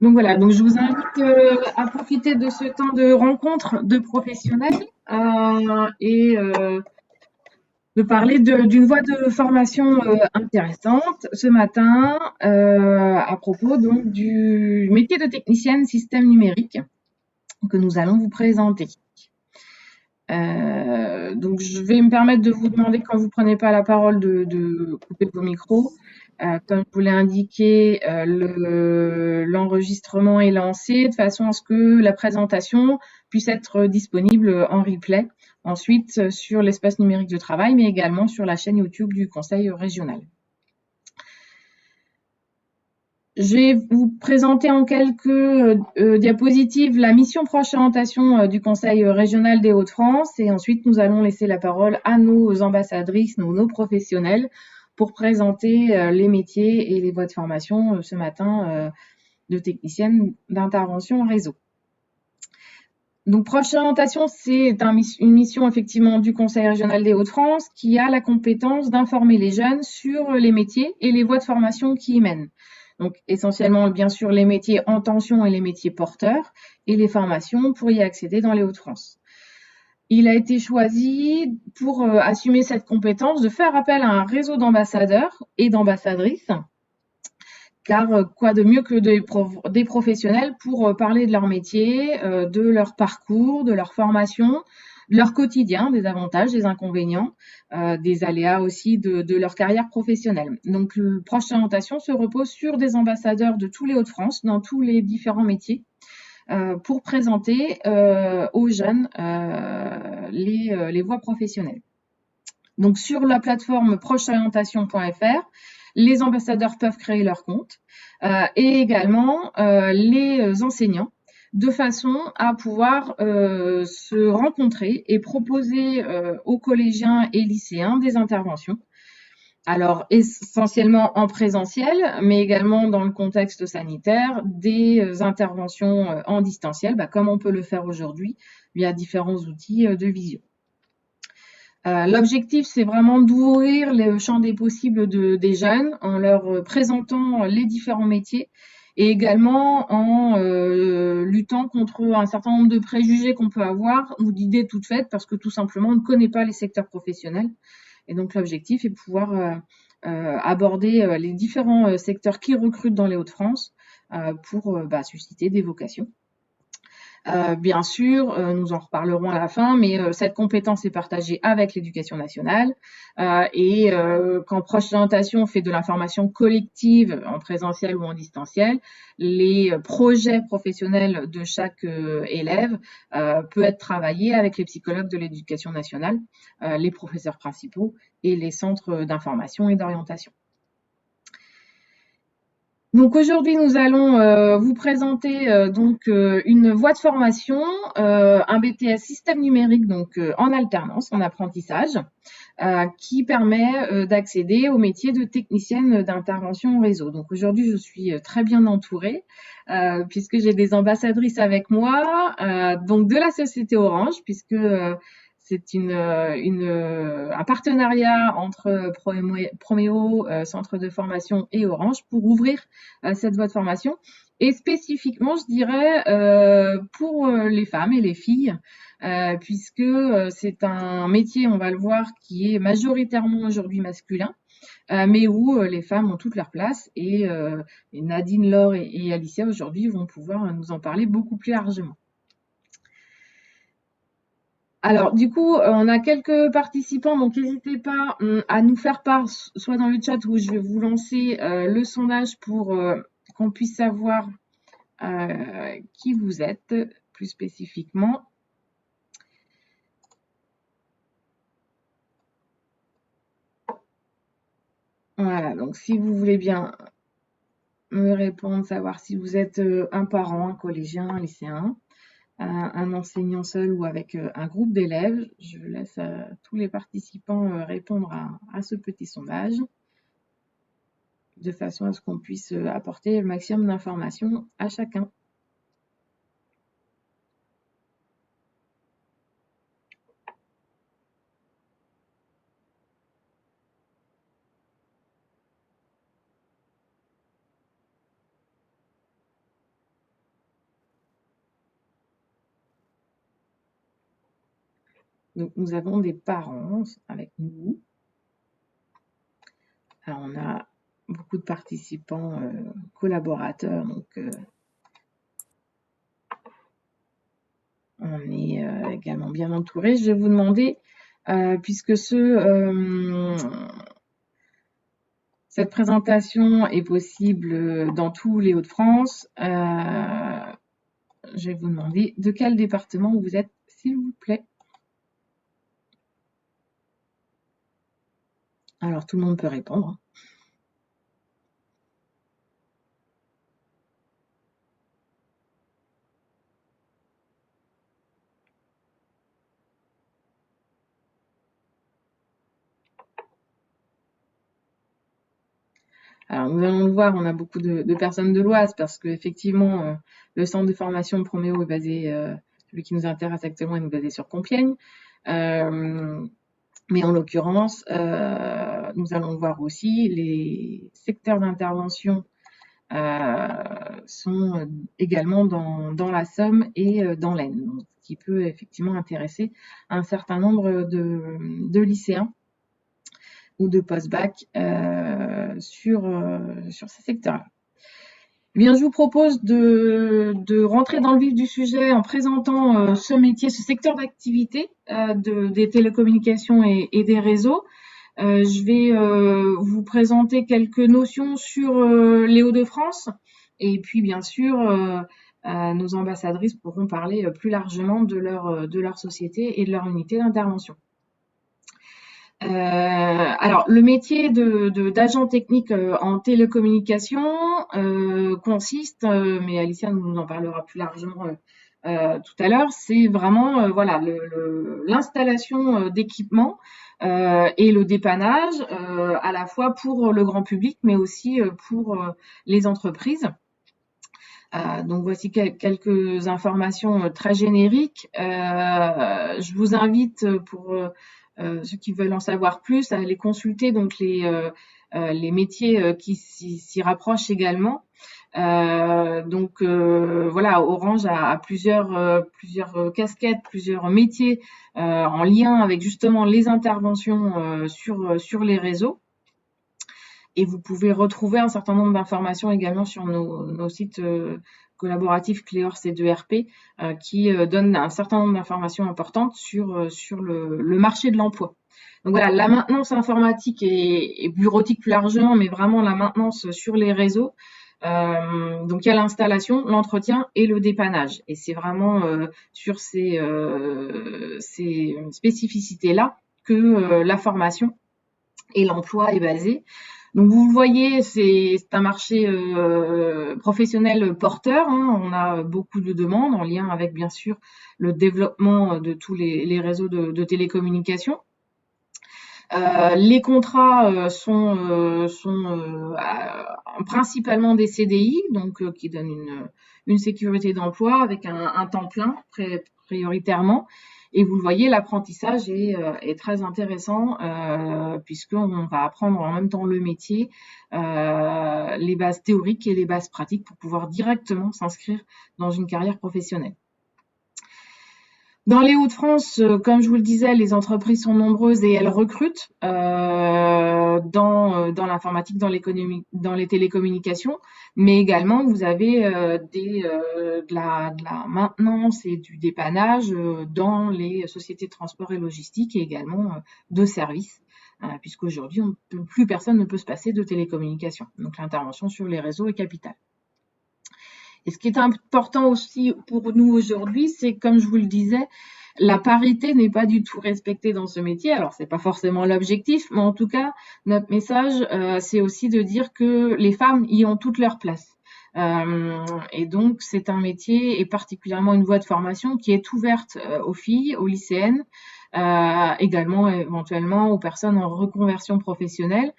Donc voilà, donc je vous invite à profiter de ce temps de rencontre de professionnels et de parler d'une voie de formation intéressante ce matin à propos donc du métier de technicienne système numérique que nous allons vous présenter. Donc je vais me permettre de vous demander quand vous prenez pas la parole de couper vos micros. Comme je vous l'ai indiqué, l'enregistrement est lancé de façon à ce que la présentation puisse être disponible en replay ensuite sur l'espace numérique de travail, mais également sur la chaîne YouTube du Conseil régional. Je vais vous présenter en quelques diapositives la mission proche orientation du Conseil régional des Hauts-de-France et ensuite nous allons laisser la parole à nos ambassadrices, nos professionnels pour présenter les métiers et les voies de formation ce matin de techniciennes d'intervention réseau. Donc, proche orientation, c'est une mission effectivement du Conseil régional des Hauts-de-France qui a la compétence d'informer les jeunes sur les métiers et les voies de formation qui y mènent. Donc, essentiellement, bien sûr, les métiers en tension et les métiers porteurs et les formations pour y accéder dans les Hauts-de-France. Il a été choisi pour assumer cette compétence de faire appel à un réseau d'ambassadeurs et d'ambassadrices car quoi de mieux que des professionnels pour parler de leur métier, de leur parcours, de leur formation, de leur quotidien, des avantages, des inconvénients, des aléas aussi de leur carrière professionnelle. Donc, le proche orientation se repose sur des ambassadeurs de tous les Hauts-de-France, dans tous les différents métiers, pour présenter aux jeunes les voies professionnelles. Donc, sur la plateforme procheorientation.fr, les ambassadeurs peuvent créer leur compte et également les enseignants de façon à pouvoir se rencontrer et proposer aux collégiens et lycéens des interventions. Alors, essentiellement en présentiel, mais également dans le contexte sanitaire, des interventions en distanciel, comme on peut le faire aujourd'hui via différents outils de visio. L'objectif, c'est vraiment d'ouvrir le champ des possibles des jeunes en leur présentant les différents métiers et également en luttant contre un certain nombre de préjugés qu'on peut avoir ou d'idées toutes faites parce que tout simplement on ne connaît pas les secteurs professionnels. Et donc l'objectif est de pouvoir aborder les différents secteurs qui recrutent dans les Hauts-de-France pour susciter des vocations. Bien sûr, nous en reparlerons à la fin, mais cette compétence est partagée avec l'éducation nationale et quand Proche Orientation fait de l'information collective en présentiel ou en distanciel, les projets professionnels de chaque élève peut être travaillé avec les psychologues de l'éducation nationale, les professeurs principaux et les centres d'information et d'orientation. Donc aujourd'hui, nous allons vous présenter une voie de formation, un BTS système numérique donc en alternance, en apprentissage, qui permet d'accéder au métier de technicienne d'intervention réseau. Donc aujourd'hui, je suis très bien entourée puisque j'ai des ambassadrices avec moi, donc de la société Orange, puisque c'est un partenariat entre Proméo, centre de formation, et Orange pour ouvrir cette voie de formation. Et spécifiquement, je dirais, pour les femmes et les filles, puisque c'est un métier, on va le voir, qui est majoritairement aujourd'hui masculin, mais où les femmes ont toute leur place. Et Nadine, Laure et Alicia aujourd'hui vont pouvoir nous en parler beaucoup plus largement. Alors, du coup, on a quelques participants, donc n'hésitez pas à nous faire part, soit dans le chat où je vais vous lancer le sondage pour qu'on puisse savoir qui vous êtes plus spécifiquement. Voilà, donc si vous voulez bien me répondre, savoir si vous êtes un parent, un collégien, un lycéen, un enseignant seul ou avec un groupe d'élèves. Je laisse tous les participants répondre à ce petit sondage de façon à ce qu'on puisse apporter le maximum d'informations à chacun. Donc, nous avons des parents avec nous. Alors, on a beaucoup de participants collaborateurs, donc on est également bien entouré. Je vais vous demander, puisque cette présentation est possible dans tous les Hauts-de-France, je vais vous demander de quel département vous êtes, s'il vous plaît. Alors, tout le monde peut répondre. Alors, nous allons le voir, on a beaucoup de personnes de l'Oise parce qu'effectivement, le centre de formation de Proméo est basé, celui qui nous intéresse actuellement, est basé sur Compiègne. Mais en l'occurrence, nous allons voir aussi, les secteurs d'intervention sont également dans la Somme et dans l'Aisne, ce qui peut effectivement intéresser un certain nombre de lycéens ou de post-bac sur ces secteurs-là. Eh bien, je vous propose de rentrer dans le vif du sujet en présentant ce métier, ce secteur d'activité des télécommunications et des réseaux. Je vais vous présenter quelques notions sur les Hauts-de-France et puis bien sûr nos ambassadrices pourront parler plus largement de leur société et de leur unité d'intervention. Alors, le métier d'agent technique en télécommunication consiste, mais Alicia nous en parlera plus largement tout à l'heure, c'est vraiment voilà l'installation d'équipements et le dépannage à la fois pour le grand public, mais aussi pour les entreprises. Donc voici quelques informations très génériques. Je vous invite pour ceux qui veulent en savoir plus à aller consulter donc les métiers qui s'y rapprochent également. Donc voilà, Orange a plusieurs casquettes, plusieurs métiers en lien avec justement les interventions sur les réseaux. Et vous pouvez retrouver un certain nombre d'informations également sur nos sites collaboratifs Cléors et 2RP qui donnent un certain nombre d'informations importantes sur le marché de l'emploi. Donc voilà, la maintenance informatique et bureautique plus largement, mais vraiment la maintenance sur les réseaux. Donc il y a l'installation, l'entretien et le dépannage. Et c'est vraiment sur ces spécificités-là que la formation et l'emploi est basé. Donc vous le voyez, c'est un marché professionnel porteur. Hein. On a beaucoup de demandes en lien avec bien sûr le développement de tous les réseaux de télécommunications. Les contrats sont principalement des CDI, donc qui donnent une sécurité d'emploi avec un temps plein prioritairement. Et vous le voyez, l'apprentissage est très intéressant puisqu'on va apprendre en même temps le métier, les bases théoriques et les bases pratiques pour pouvoir directement s'inscrire dans une carrière professionnelle. Dans les Hauts-de-France, comme je vous le disais, les entreprises sont nombreuses et elles recrutent dans l'informatique, dans les télécommunications, mais également vous avez de la maintenance et du dépannage dans les sociétés de transport et logistique et également de services, puisqu'aujourd'hui plus personne ne peut se passer de télécommunications. Donc l'intervention sur les réseaux est capitale. Et ce qui est important aussi pour nous aujourd'hui, c'est comme je vous le disais, la parité n'est pas du tout respectée dans ce métier. Alors, c'est pas forcément l'objectif, mais en tout cas, notre message, c'est aussi de dire que les femmes y ont toute leur place. Et donc, c'est un métier et particulièrement une voie de formation qui est ouverte aux filles, aux lycéennes, également éventuellement aux personnes en reconversion professionnelle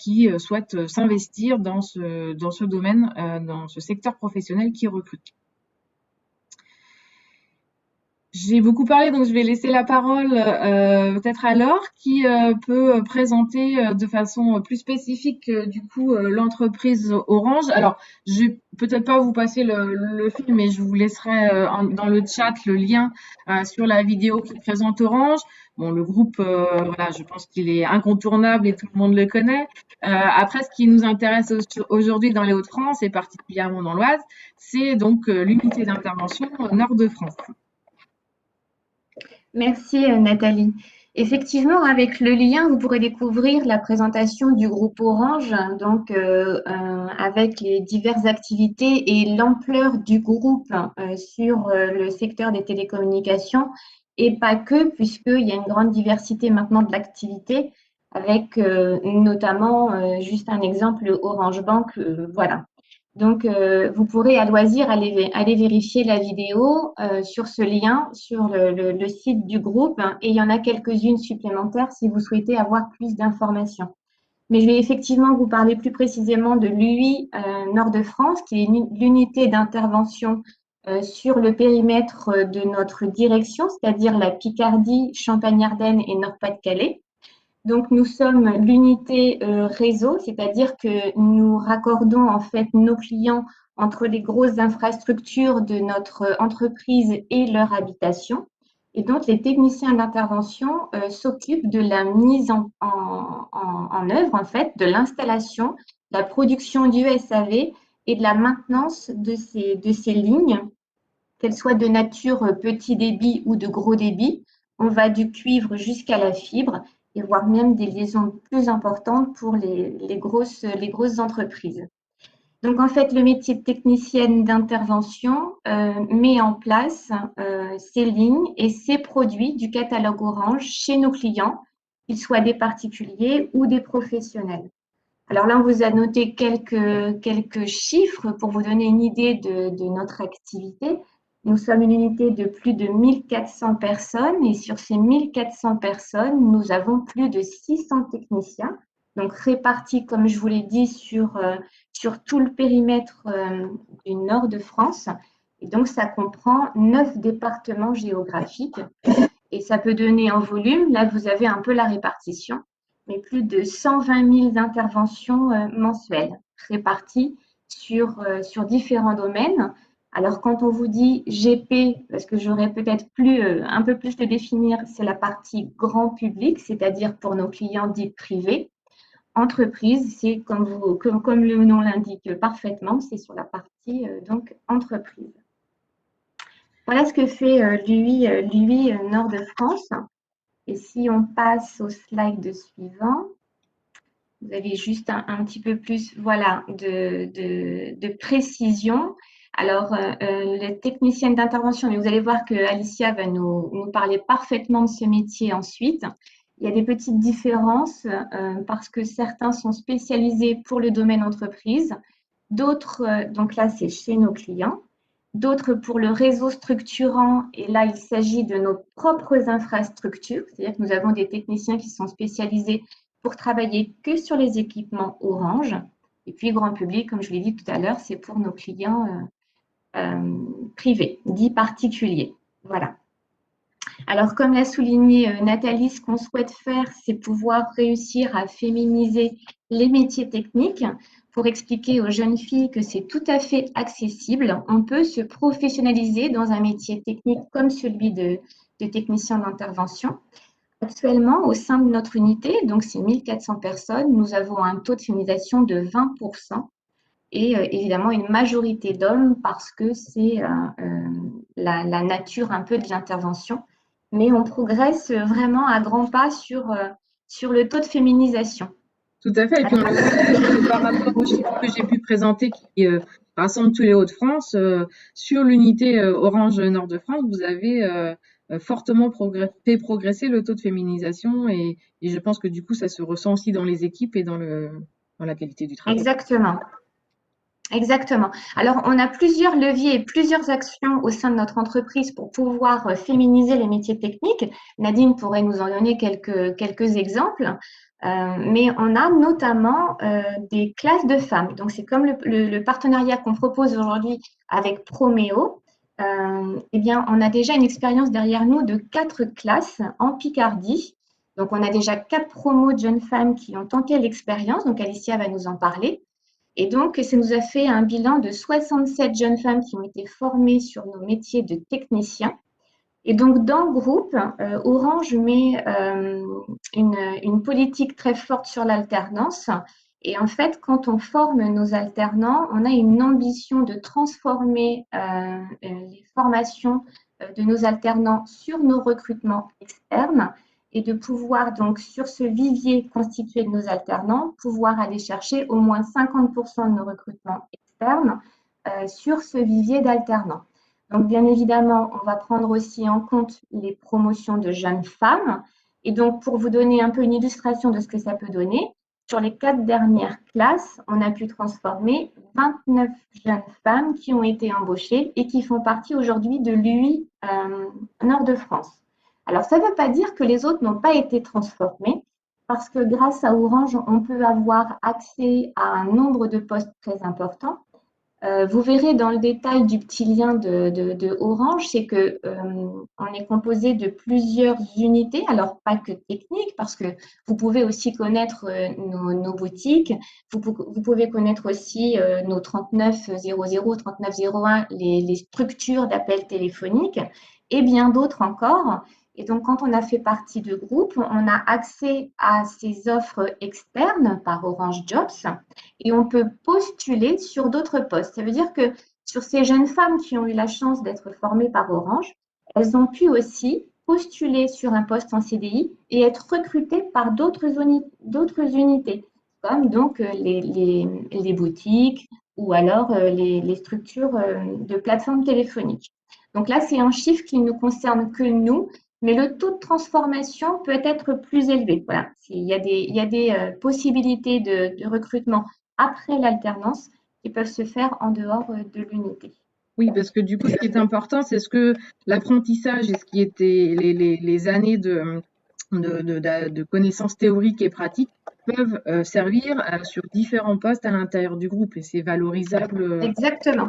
qui souhaitent s'investir dans ce domaine, dans ce secteur professionnel qui recrute. J'ai beaucoup parlé, donc je vais laisser la parole peut-être à Laure qui peut présenter de façon plus spécifique du coup l'entreprise Orange. Alors, je vais peut-être pas vous passer le film, mais je vous laisserai dans le chat le lien sur la vidéo qui présente Orange. Bon, le groupe, voilà, je pense qu'il est incontournable et tout le monde le connaît. Après, ce qui nous intéresse aujourd'hui dans les Hauts-de-France et particulièrement dans l'Oise, c'est donc l'unité d'intervention Nord de France. Merci Nathalie. Effectivement, avec le lien, vous pourrez découvrir la présentation du groupe Orange, donc avec les diverses activités et l'ampleur du groupe sur le secteur des télécommunications et pas que, puisqu'il y a une grande diversité maintenant de l'activité, avec notamment, juste un exemple, Orange Bank, voilà. Donc, vous pourrez à loisir aller vérifier la vidéo sur ce lien, sur le site du groupe, hein, et il y en a quelques-unes supplémentaires si vous souhaitez avoir plus d'informations. Mais je vais effectivement vous parler plus précisément de l'UI Nord de France, qui est l'unité d'intervention sur le périmètre de notre direction, c'est-à-dire la Picardie, Champagne-Ardenne et Nord-Pas-de-Calais. Donc, nous sommes l'unité réseau, c'est-à-dire que nous raccordons en fait nos clients entre les grosses infrastructures de notre entreprise et leur habitation. Et donc, les techniciens d'intervention s'occupent de la mise en œuvre, en fait, de l'installation, de la production du SAV et de la maintenance de ces lignes, qu'elles soient de nature petit débit ou de gros débit. On va du cuivre jusqu'à la fibre et voire même des liaisons plus importantes pour les grosses entreprises. Donc, en fait, le métier de technicienne d'intervention met en place ces lignes et ces produits du catalogue Orange chez nos clients, qu'ils soient des particuliers ou des professionnels. Alors là, on vous a noté quelques chiffres pour vous donner une idée de notre activité. Nous sommes une unité de plus de 1400 personnes et sur ces 1400 personnes, nous avons plus de 600 techniciens, donc répartis, comme je vous l'ai dit, sur tout le périmètre du nord de France. Et donc, ça comprend 9 départements géographiques et ça peut donner en volume, là vous avez un peu la répartition, mais plus de 120 000 interventions mensuelles réparties sur différents domaines. Alors quand on vous dit GP, parce que j'aurais peut-être un peu plus de définir, c'est la partie grand public, c'est-à-dire pour nos clients dits privés. Entreprise, c'est comme le nom l'indique parfaitement, c'est sur la partie donc entreprise. Voilà ce que fait l'UI Nord de France. Et si on passe au slide suivant, vous avez juste un petit peu plus voilà, de précision. Alors, les techniciennes d'intervention, mais vous allez voir que Alicia va nous parler parfaitement de ce métier ensuite. Il y a des petites différences parce que certains sont spécialisés pour le domaine entreprise, d'autres, donc là, c'est chez nos clients, d'autres pour le réseau structurant, et là, il s'agit de nos propres infrastructures, c'est-à-dire que nous avons des techniciens qui sont spécialisés pour travailler que sur les équipements Orange. Et puis, grand public, comme je l'ai dit tout à l'heure, c'est pour nos clients privés, dits particuliers. Voilà. Alors, comme l'a souligné Nathalie, ce qu'on souhaite faire, c'est pouvoir réussir à féminiser les métiers techniques pour expliquer aux jeunes filles que c'est tout à fait accessible. On peut se professionnaliser dans un métier technique comme celui de technicien d'intervention. Actuellement, au sein de notre unité, donc c'est 1400 personnes, nous avons un taux de féminisation de 20% et évidemment une majorité d'hommes parce que c'est la nature un peu de l'intervention. Mais on progresse vraiment à grands pas sur le taux de féminisation. Tout à fait. Et puis on a vu que par rapport aux chiffres que j'ai pu présenter qui rassemblent tous les Hauts-de-France, sur l'unité Orange Nord de France, vous avez fortement fait progresser le taux de féminisation et je pense que du coup ça se ressent aussi dans les équipes et dans la qualité du travail. Exactement. Exactement. Alors, on a plusieurs leviers et plusieurs actions au sein de notre entreprise pour pouvoir féminiser les métiers techniques. Nadine pourrait nous en donner quelques exemples. Mais on a notamment des classes de femmes. Donc, c'est comme le partenariat qu'on propose aujourd'hui avec Proméo. eh bien, on a déjà une expérience derrière nous de 4 classes en Picardie. Donc, on a déjà 4 promos de jeunes femmes qui ont tenté l'expérience. Donc, Alicia va nous en parler. Et donc, ça nous a fait un bilan de 67 jeunes femmes qui ont été formées sur nos métiers de techniciens. Et donc, dans le groupe, Orange met une politique très forte sur l'alternance. Et en fait, quand on forme nos alternants, on a une ambition de transformer les formations de nos alternants sur nos recrutements externes et de pouvoir, donc, sur ce vivier constitué de nos alternants, pouvoir aller chercher au moins 50% de nos recrutements externes sur ce vivier d'alternants. Donc, bien évidemment, on va prendre aussi en compte les promotions de jeunes femmes. Et donc, pour vous donner un peu une illustration de ce que ça peut donner, sur les 4 dernières classes, on a pu transformer 29 jeunes femmes qui ont été embauchées et qui font partie aujourd'hui de l'UI Nord-de-France. Alors, ça ne veut pas dire que les autres n'ont pas été transformées, parce que grâce à Orange, on peut avoir accès à un nombre de postes très important. Vous verrez dans le détail du petit lien de Orange, c'est que on est composé de plusieurs unités, alors pas que techniques, parce que vous pouvez aussi connaître nos boutiques, vous pouvez connaître aussi nos 3900, 3901, les structures d'appels téléphoniques et bien d'autres encore. Et donc, quand on a fait partie de groupe, on a accès à ces offres externes par Orange Jobs et on peut postuler sur d'autres postes. Ça veut dire que sur ces jeunes femmes qui ont eu la chance d'être formées par Orange, elles ont pu aussi postuler sur un poste en CDI et être recrutées par d'autres unités, comme donc les boutiques ou alors les structures de plateformes téléphoniques. Donc là, c'est un chiffre qui ne concerne que nous, mais le taux de transformation peut être plus élevé. Voilà, il y a des possibilités de recrutement après l'alternance qui peuvent se faire en dehors de l'unité. Oui, parce que du coup, ce qui est important, c'est ce que l'apprentissage et ce qui était les années de connaissances théoriques et pratiques peuvent servir sur différents postes à l'intérieur du groupe et c'est valorisable Exactement.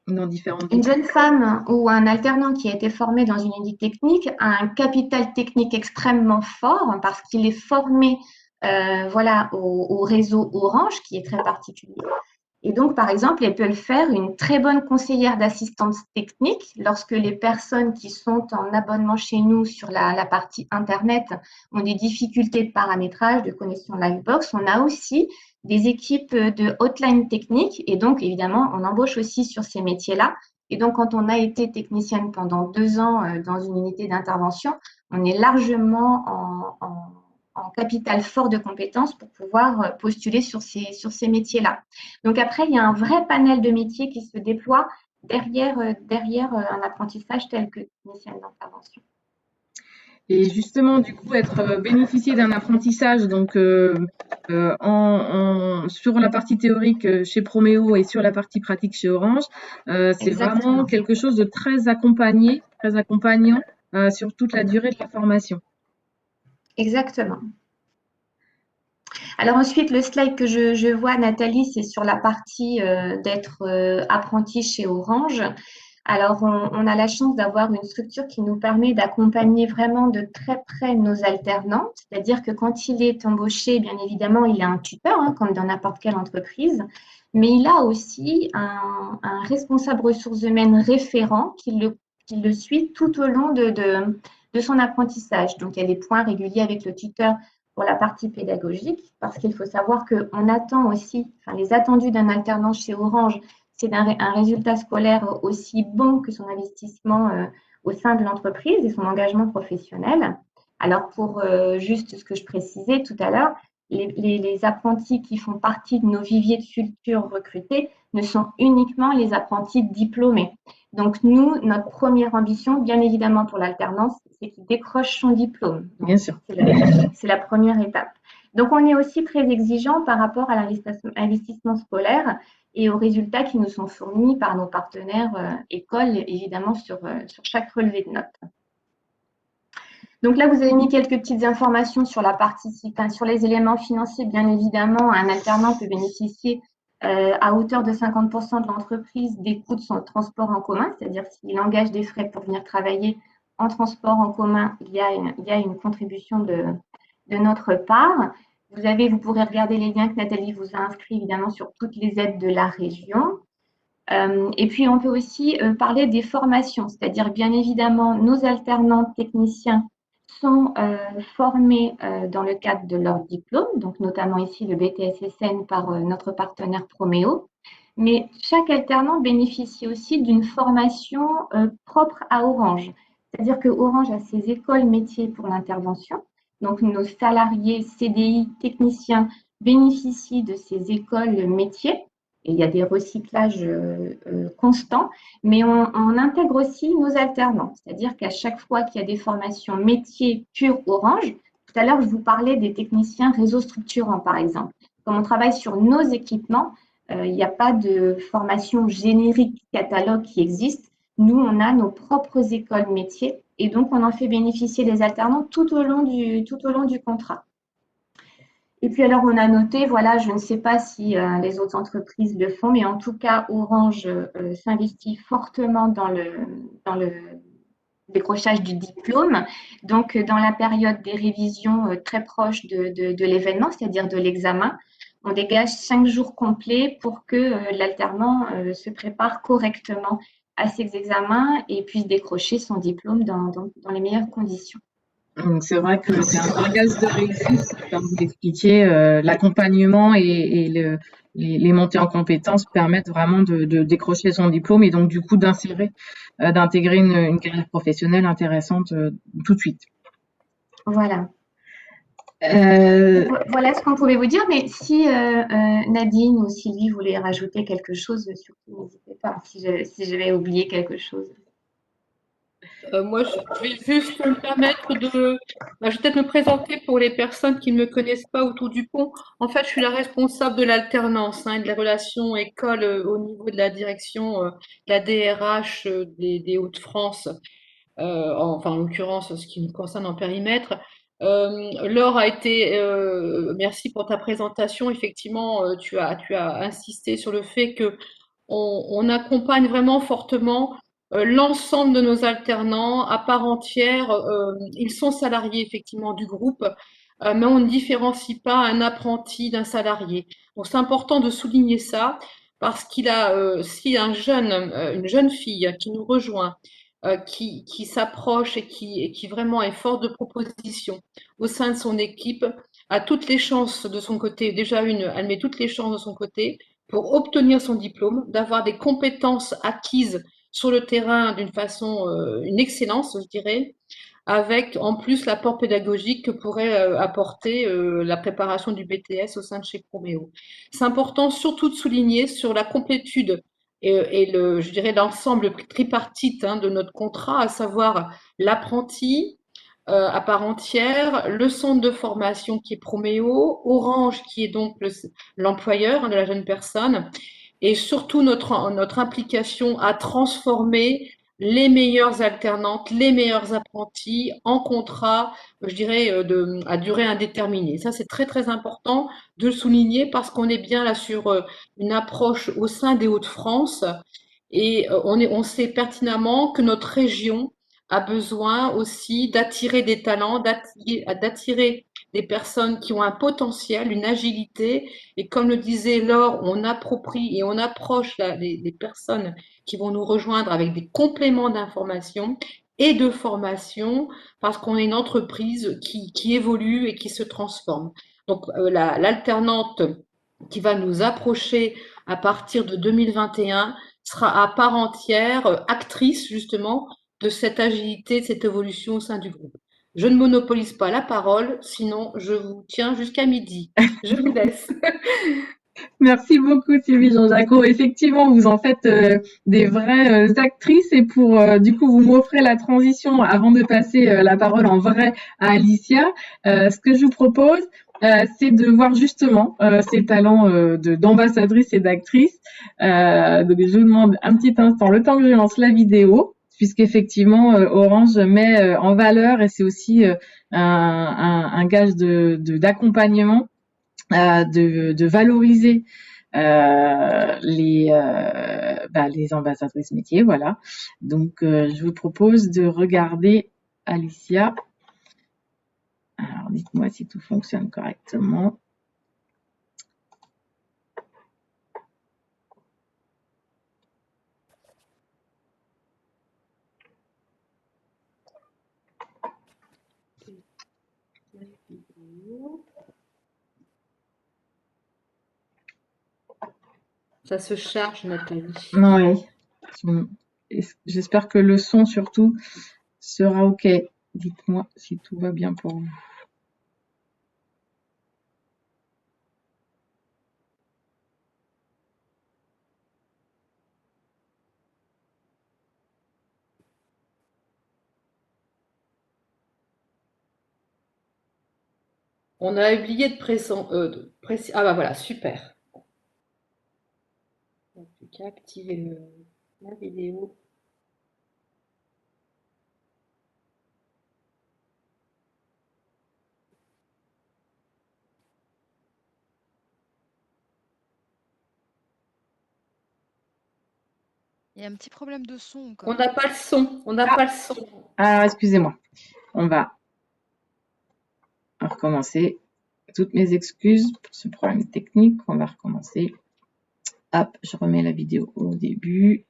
dans différentes Une équipes. jeune femme ou un alternant qui a été formé dans une unité technique a un capital technique extrêmement fort parce qu'il est formé voilà, au réseau Orange qui est très particulier. Et donc, par exemple, elle peut le faire une très bonne conseillère d'assistance technique lorsque les personnes qui sont en abonnement chez nous sur la partie Internet ont des difficultés de paramétrage, de connexion Livebox. On a aussi des équipes de hotline technique et donc, évidemment, on embauche aussi sur ces métiers-là. Et donc, quand on a été technicienne pendant 2 ans dans une unité d'intervention, on est largement en capital fort de compétences pour pouvoir postuler sur ces métiers-là. Donc après, il y a un vrai panel de métiers qui se déploie derrière un apprentissage tel que technicienne d'intervention. Et justement, du coup, être bénéficier d'un apprentissage donc sur la partie théorique chez Proméo et sur la partie pratique chez Orange, c'est vraiment Exactement. quelque chose de très accompagné, très accompagnant sur toute la durée de la formation. Exactement. Alors ensuite, le slide que je vois, Nathalie, c'est sur la partie d'être apprenti chez Orange. Alors, on a la chance d'avoir une structure qui nous permet d'accompagner vraiment de très près nos alternants. C'est-à-dire que quand il est embauché, bien évidemment, il a un tuteur, hein, comme dans n'importe quelle entreprise, mais il a aussi un responsable ressources humaines référent qui le suit tout au long de son apprentissage. Donc, il y a des points réguliers avec le tuteur pour la partie pédagogique, parce qu'il faut savoir qu'on attend aussi, enfin, les attendus d'un alternant chez Orange, c'est un résultat scolaire aussi bon que son investissement au sein de l'entreprise et son engagement professionnel. Alors, pour juste ce que je précisais tout à l'heure, les apprentis qui font partie de nos viviers de futurs recrutés ne sont uniquement les apprentis diplômés. Donc, nous, notre première ambition, bien évidemment pour l'alternance, c'est qu'il décroche son diplôme. Bien sûr. C'est la première étape. Donc, on est aussi très exigeant par rapport à l'investissement scolaire et aux résultats qui nous sont fournis par nos partenaires écoles, évidemment, sur chaque relevé de notes. Donc là, vous avez mis quelques petites informations sur la partie, enfin, sur les éléments financiers. Bien évidemment, un alternant peut bénéficier à hauteur de 50% de l'entreprise découle son transport en commun, c'est-à-dire s'il engage des frais pour venir travailler en transport en commun, il y a une contribution de notre part. Vous pourrez regarder les liens que Nathalie vous a inscrits évidemment sur toutes les aides de la région. Et puis, on peut aussi parler des formations, c'est-à-dire bien évidemment, nos alternants techniciens sont formés dans le cadre de leur diplôme, donc notamment ici le BTS-SN par notre partenaire Proméo. Mais chaque alternant bénéficie aussi d'une formation propre à Orange. C'est-à-dire que Orange a ses écoles métiers pour l'intervention. Donc, nos salariés CDI techniciens bénéficient de ces écoles métiers. Et il y a des recyclages constants, mais on intègre aussi nos alternants. C'est-à-dire qu'à chaque fois qu'il y a des formations métiers pure Orange, tout à l'heure, je vous parlais des techniciens réseaux structurants, par exemple. Comme on travaille sur nos équipements, il n'y a pas de formation générique catalogue qui existe. Nous, on a nos propres écoles métiers et donc on en fait bénéficier les alternants tout au long du contrat. Et puis alors, on a noté, voilà, je ne sais pas si les autres entreprises le font, mais en tout cas, Orange s'investit fortement dans le décrochage du diplôme. Donc, dans la période des révisions très proche de l'événement, c'est-à-dire de l'examen, on dégage 5 jours complets pour que l'alternant se prépare correctement à ses examens et puisse décrocher son diplôme dans les meilleures conditions. Donc, c'est vrai que c'est un vrai gage de réussite, comme vous l'expliquiez, l'accompagnement et les montées en compétences permettent vraiment de décrocher son diplôme et donc du coup d'intégrer une carrière professionnelle intéressante tout de suite. Voilà. Euh, Voilà ce qu'on pouvait vous dire, mais si Nadine ou Sylvie voulaient rajouter quelque chose, surtout n'hésitez pas si j'avais oublié quelque chose. Moi, je vais juste me permettre je vais peut-être me présenter pour les personnes qui ne me connaissent pas autour du pont. En fait, je suis la responsable de l'alternance et de la relation école au niveau de la direction, de la DRH des Hauts-de-France, enfin en l'occurrence ce qui me concerne en périmètre. Laure a été, merci pour ta présentation. Effectivement, tu as insisté sur le fait que on accompagne vraiment fortement l'ensemble de nos alternants à part entière. Ils sont salariés effectivement du groupe, mais on ne différencie pas un apprenti d'un salarié. Donc c'est important de souligner ça parce si une jeune fille qui nous rejoint, qui s'approche et qui vraiment est force de proposition au sein de son équipe, a toutes les chances de son côté. Déjà elle met toutes les chances de son côté pour obtenir son diplôme, d'avoir des compétences acquises sur le terrain d'une façon, une excellence, je dirais, avec en plus l'apport pédagogique que pourrait apporter la préparation du BTS au sein de chez Proméo. C'est important surtout de souligner sur la complétude je dirais l'ensemble tripartite de notre contrat, à savoir l'apprenti, à part entière, le centre de formation qui est Proméo, Orange qui est donc l'employeur de la jeune personne, et surtout notre implication à transformer les meilleures alternantes, les meilleurs apprentis en contrat, je dirais, à durée indéterminée. Ça, c'est très, très important de le souligner parce qu'on est bien là sur une approche au sein des Hauts-de-France et on sait pertinemment que notre région a besoin aussi d'attirer des talents, d'attirer des personnes qui ont un potentiel, une agilité. Et comme le disait Laure, on approprie et on approche les personnes qui vont nous rejoindre avec des compléments d'information et de formation parce qu'on est une entreprise qui évolue et qui se transforme. Donc l'alternante qui va nous approcher à partir de 2021 sera à part entière actrice justement de cette agilité, de cette évolution au sein du groupe. Je ne monopolise pas la parole, sinon je vous tiens jusqu'à midi. Je vous laisse. Merci beaucoup Sylvie Jean-Jacques. Effectivement, vous en faites des vraies actrices et pour du coup vous m'offrez la transition avant de passer la parole en vrai à Alicia. Ce que je vous propose, c'est de voir justement ces talents d'ambassadrice et d'actrice. Donc je vous demande un petit instant, le temps que je lance la vidéo, puisqu'effectivement Orange met en valeur et c'est aussi un gage d'accompagnement. De valoriser les ambassadrices métiers, voilà. Donc, je vous propose de regarder Alicia. Alors, dites-moi si tout fonctionne correctement. Ça se charge, Nathalie. Oui. J'espère que le son, surtout, sera OK. Dites-moi si tout va bien pour vous. On a oublié de préciser. Ah bah voilà, super. Il n'y a plus qu'à activer la vidéo. Il y a un petit problème de son On encore. n'a pas le son. On n'a pas le son. Ah, excusez-moi. On va recommencer. Toutes mes excuses pour ce problème technique. On va recommencer. Hop, je remets la vidéo au début.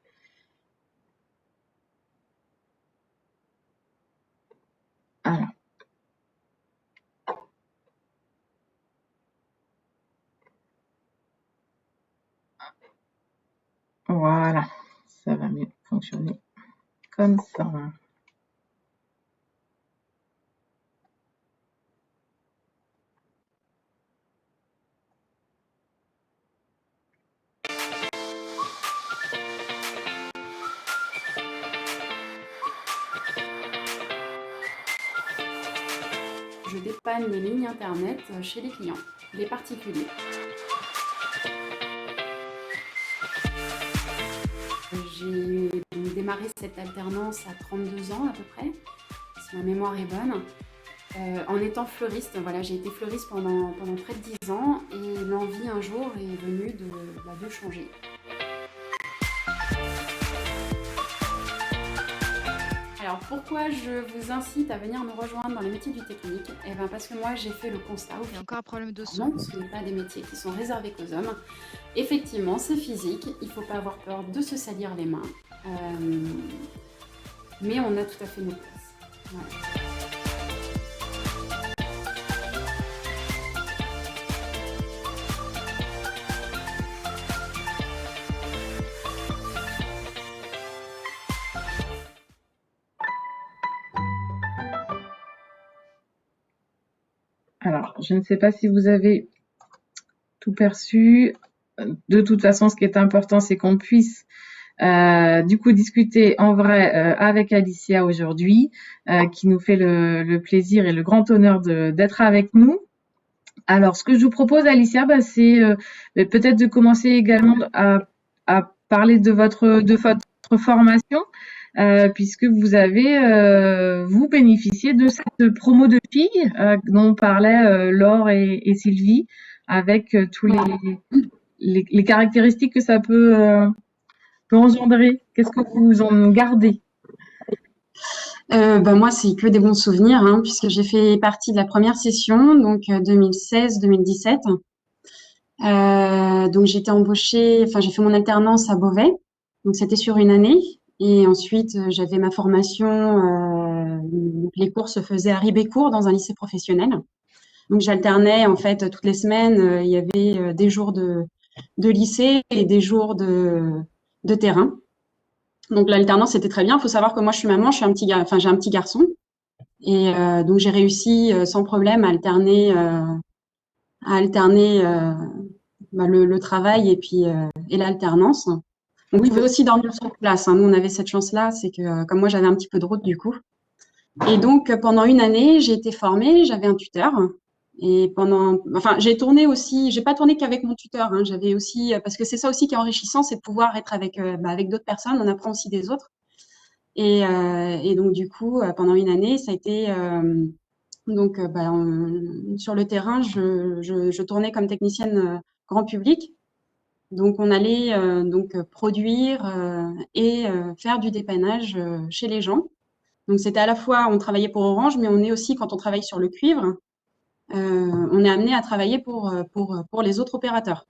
Alors. Voilà, ça va mieux fonctionner comme ça. Je dépanne les lignes internet chez les clients, les particuliers. J'ai démarré cette alternance à 32 ans à peu près, si ma mémoire est bonne, en étant fleuriste. Voilà, j'ai été fleuriste pendant près de 10 ans et l'envie un jour est venue de changer. Alors pourquoi je vous incite à venir me rejoindre dans les métiers du technique? Eh bien parce que moi j'ai fait le constat. Il y a encore un problème de son. Non, ce n'est pas des métiers qui sont réservés qu'aux hommes. Effectivement, c'est physique, il ne faut pas avoir peur de se salir les mains. Mais on a tout à fait nos places. Voilà. Alors, je ne sais pas si vous avez tout perçu. De toute façon, ce qui est important, c'est qu'on puisse du coup discuter en vrai avec Alicia aujourd'hui, qui nous fait le plaisir et le grand honneur d'être avec nous. Alors, ce que je vous propose, Alicia, c'est peut-être de commencer également à parler de votre formation, puisque vous bénéficiez de cette promo de filles dont parlaient Laure et Sylvie, avec tous les caractéristiques que ça peut engendrer. Qu'est-ce que vous en gardez? Moi, c'est que des bons souvenirs, hein, puisque j'ai fait partie de la première session, donc 2016-2017. Donc j'ai été embauchée, j'ai fait mon alternance à Beauvais, donc c'était sur une année. Et ensuite, j'avais ma formation, les cours se faisaient à Ribécourt dans un lycée professionnel. Donc j'alternais en fait toutes les semaines, il y avait des jours de lycée et des jours de terrain. Donc l'alternance c'était très bien. Il faut savoir que moi je suis maman, j'ai un petit garçon. Et donc j'ai réussi sans problème à alterner le travail et puis et l'alternance. On pouvait aussi dormir sur place, hein. Nous, on avait cette chance-là, c'est que comme moi, j'avais un petit peu de route du coup. Et donc, pendant une année, j'ai été formée, j'avais un tuteur. Et j'ai tourné aussi, j'ai pas tourné qu'avec mon tuteur, hein. J'avais aussi, parce que c'est ça aussi qui est enrichissant, c'est de pouvoir être avec d'autres personnes, on apprend aussi des autres. Et donc, du coup, pendant une année, ça a été, sur le terrain, je tournais comme technicienne grand public. Donc, on allait produire et faire du dépannage chez les gens. Donc, c'était à la fois, on travaillait pour Orange, mais on est aussi, quand on travaille sur le cuivre, on est amené à travailler pour les autres opérateurs.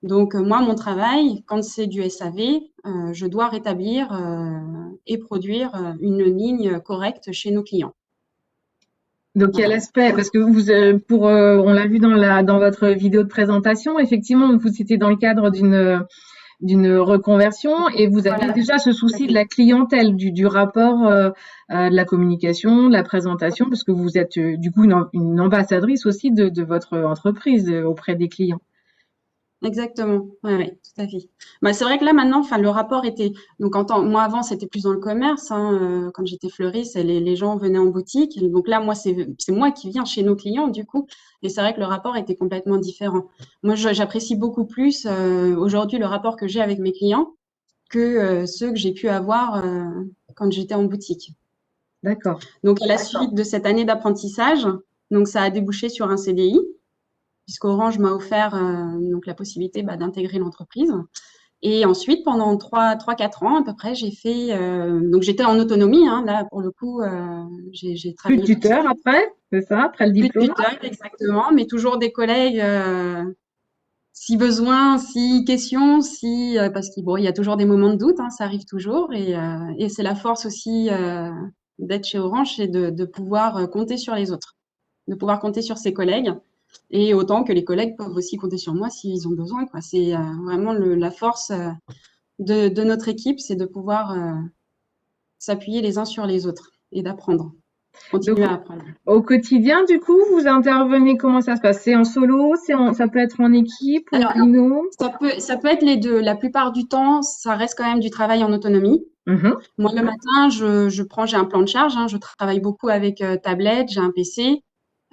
Donc, moi, mon travail, quand c'est du SAV, je dois rétablir et produire une ligne correcte chez nos clients. Donc il y a l'aspect, parce que on l'a vu dans votre vidéo de présentation, effectivement, vous étiez dans le cadre d'une reconversion et vous avez Voilà. déjà ce souci de la clientèle, du rapport, de la communication, de la présentation, parce que vous êtes du coup une ambassadrice aussi de votre entreprise auprès des clients. Exactement, ouais, tout à fait. Bah, c'est vrai que là maintenant, enfin le rapport était donc moi avant c'était plus dans le commerce, hein, quand j'étais fleuriste, les gens venaient en boutique. Et donc là moi c'est moi qui viens chez nos clients du coup, et c'est vrai que le rapport était complètement différent. Moi j'apprécie beaucoup plus aujourd'hui le rapport que j'ai avec mes clients que ceux que j'ai pu avoir quand j'étais en boutique. D'accord. Donc à la suite de cette année d'apprentissage, donc ça a débouché sur un CDI puisqu'Orange m'a offert donc la possibilité d'intégrer l'entreprise. Et ensuite, pendant 3-4 ans à peu près, j'ai fait donc j'étais en autonomie, hein, là pour le coup, j'ai Plus de travaillé toute tuteur seule. après, c'est ça, après le Plus de diplôme? tuteur, exactement, mais toujours des collègues si besoin, si question, si parce qu'il y a toujours des moments de doute, hein, ça arrive toujours, et c'est la force aussi d'être chez Orange, c'est de pouvoir compter sur les autres, de pouvoir compter sur ses collègues. Et autant que les collègues peuvent aussi compter sur moi s'ils ont besoin, quoi. C'est vraiment la force de notre équipe, c'est de pouvoir s'appuyer les uns sur les autres et d'apprendre, Donc, continuer à apprendre. au quotidien, du coup, vous intervenez, comment ça se passe? C'est en solo, ça peut être en équipe ou en Alors, binôme? ça peut être les deux. La plupart du temps, ça reste quand même du travail en autonomie. Mhm. Moi, le matin, j'ai un plan de charge, hein, je travaille beaucoup avec tablette, j'ai un PC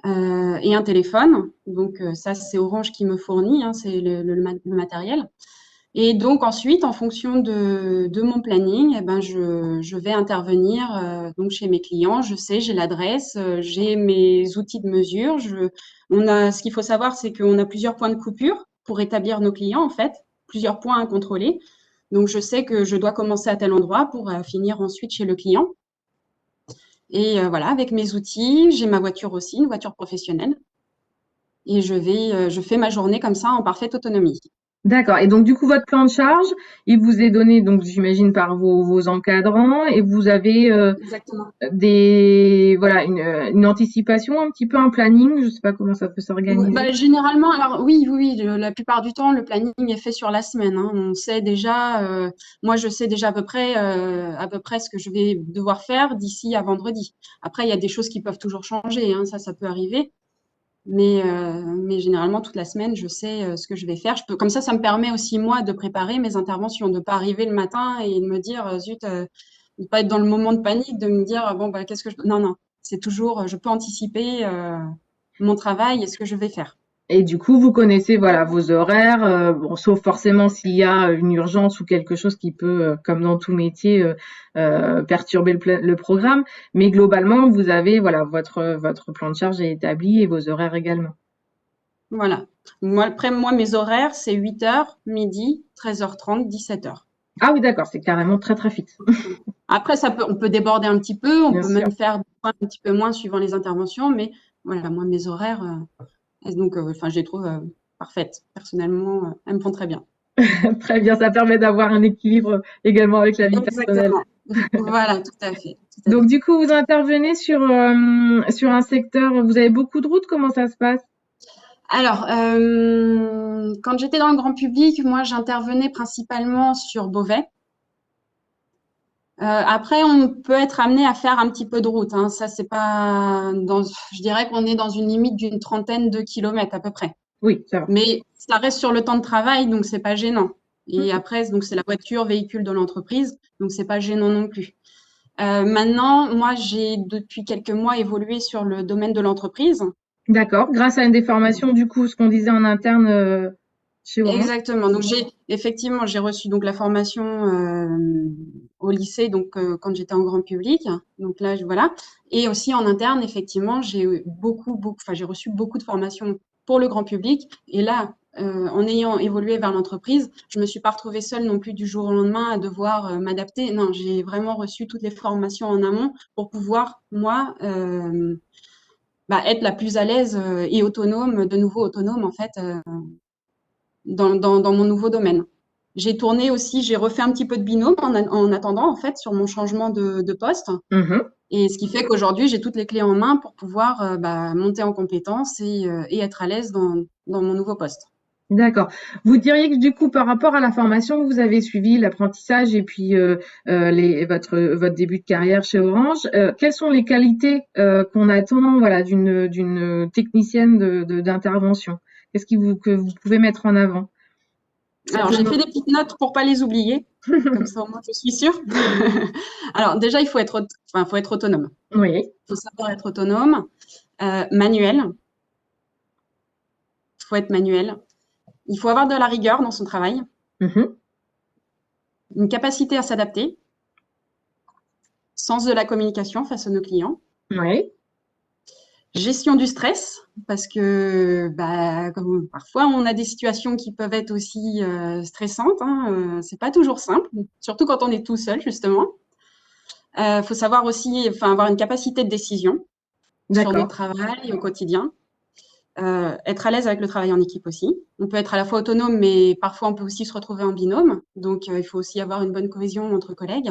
et un téléphone. Donc, ça, c'est Orange qui me fournit, hein, c'est le matériel. Et donc ensuite, en fonction de mon planning, eh ben je vais intervenir donc chez mes clients. Je sais, j'ai l'adresse, j'ai mes outils de mesure. Ce qu'il faut savoir, c'est qu'on a plusieurs points de coupure pour établir nos clients, en fait, plusieurs points à contrôler. Donc je sais que je dois commencer à tel endroit pour finir ensuite chez le client. Et voilà, avec mes outils, j'ai ma voiture aussi, une voiture professionnelle. Et je fais ma journée comme ça en parfaite autonomie. D'accord. Et donc, du coup, votre plan de charge, il vous est donné, donc, j'imagine, par vos encadrants, et vous avez Exactement. voilà, une anticipation, un petit peu un planning, je sais pas comment ça peut Ouais, s'organiser. généralement, alors oui, oui, oui, la plupart du temps, le planning est fait sur la semaine, hein. On sait déjà, moi je sais déjà à peu près ce que je vais devoir faire d'ici à vendredi. Après, il y a des choses qui peuvent toujours changer, hein, ça peut arriver. Mais généralement, toute la semaine, je sais ce que je vais faire. Comme ça me permet aussi, moi, de préparer mes interventions, de ne pas arriver le matin et de me dire, zut, de ne pas être dans le moment de panique, de me dire, bon, bah, qu'est-ce que je... Non, non, c'est toujours, je peux anticiper mon travail et ce que je vais faire. Et du coup, vous connaissez, voilà, vos horaires, bon, sauf forcément s'il y a une urgence ou quelque chose qui peut, comme dans tout métier, perturber le programme. Mais globalement, vous avez, voilà, votre plan de charge est établi et vos horaires également. Voilà. Après, moi, mes horaires, c'est 8h, midi, 13h30, 17h. Ah oui, d'accord, c'est carrément très, très fixe. Après, on peut déborder un petit peu, on Bien peut sûr. même faire un petit peu moins suivant les interventions, mais voilà, moi, mes horaires, donc, enfin, je les trouve parfaites. Personnellement, elles me font très bien. Très bien, ça permet d'avoir un équilibre également avec la vie personnelle. Exactement. Voilà, tout à fait. Tout à Donc, fait. du coup, vous intervenez sur un secteur, vous avez beaucoup de routes, comment ça se passe? Alors, quand j'étais dans le grand public, moi, j'intervenais principalement sur Beauvais. Après, on peut être amené à faire un petit peu de route, hein. Ça, c'est pas je dirais qu'on est dans une limite d'une trentaine de kilomètres à peu près. Oui, ça va. Mais ça reste sur le temps de travail, donc c'est pas gênant. Et Mmh. après, donc c'est la voiture, véhicule de l'entreprise, donc c'est pas gênant non plus. Maintenant, moi, j'ai depuis quelques mois évolué sur le domaine de l'entreprise. D'accord, grâce à une des formations, du coup, ce qu'on disait en interne, chez Orange. Exactement. Donc effectivement, j'ai reçu donc la formation au lycée, donc quand j'étais en grand public. Donc là, voilà. Et aussi en interne, effectivement, j'ai eu enfin, j'ai reçu beaucoup de formations pour le grand public. Et là, en ayant évolué vers l'entreprise, je me suis pas retrouvée seule non plus du jour au lendemain à devoir m'adapter. Non, j'ai vraiment reçu toutes les formations en amont pour pouvoir, moi, être la plus à l'aise et autonome, de nouveau autonome en fait, dans mon nouveau domaine. J'ai tourné aussi, j'ai refait un petit peu de binôme en attendant en fait sur mon changement de poste. Mhm. Et ce qui fait qu'aujourd'hui, j'ai toutes les clés en main pour pouvoir monter en compétences et être à l'aise dans mon nouveau poste. D'accord. Vous diriez que du coup, par rapport à la formation que vous avez suivie, l'apprentissage et puis votre début de carrière chez Orange, quelles sont les qualités qu'on attend, voilà, d'une technicienne d'intervention? Que vous pouvez mettre en avant? Alors, j'ai Simplement. fait des petites notes pour pas les oublier. Comme ça, au moins, je suis sûre. Alors, déjà, faut être autonome. Oui. Il faut savoir être autonome. Manuel. Il faut être manuel. Il faut avoir de la rigueur dans son travail. Mhm. Une capacité à s'adapter. Sens de la communication face à nos clients. Oui. Gestion du stress, parce que comme parfois on a des situations qui peuvent être aussi stressantes, hein, c'est pas toujours simple, surtout quand on est tout seul justement. Faut savoir aussi, avoir une capacité de décision sur notre D'accord. travail au quotidien. Être à l'aise avec le travail en équipe aussi. On peut être à la fois autonome, mais parfois on peut aussi se retrouver en binôme. Donc il faut aussi avoir une bonne cohésion entre collègues.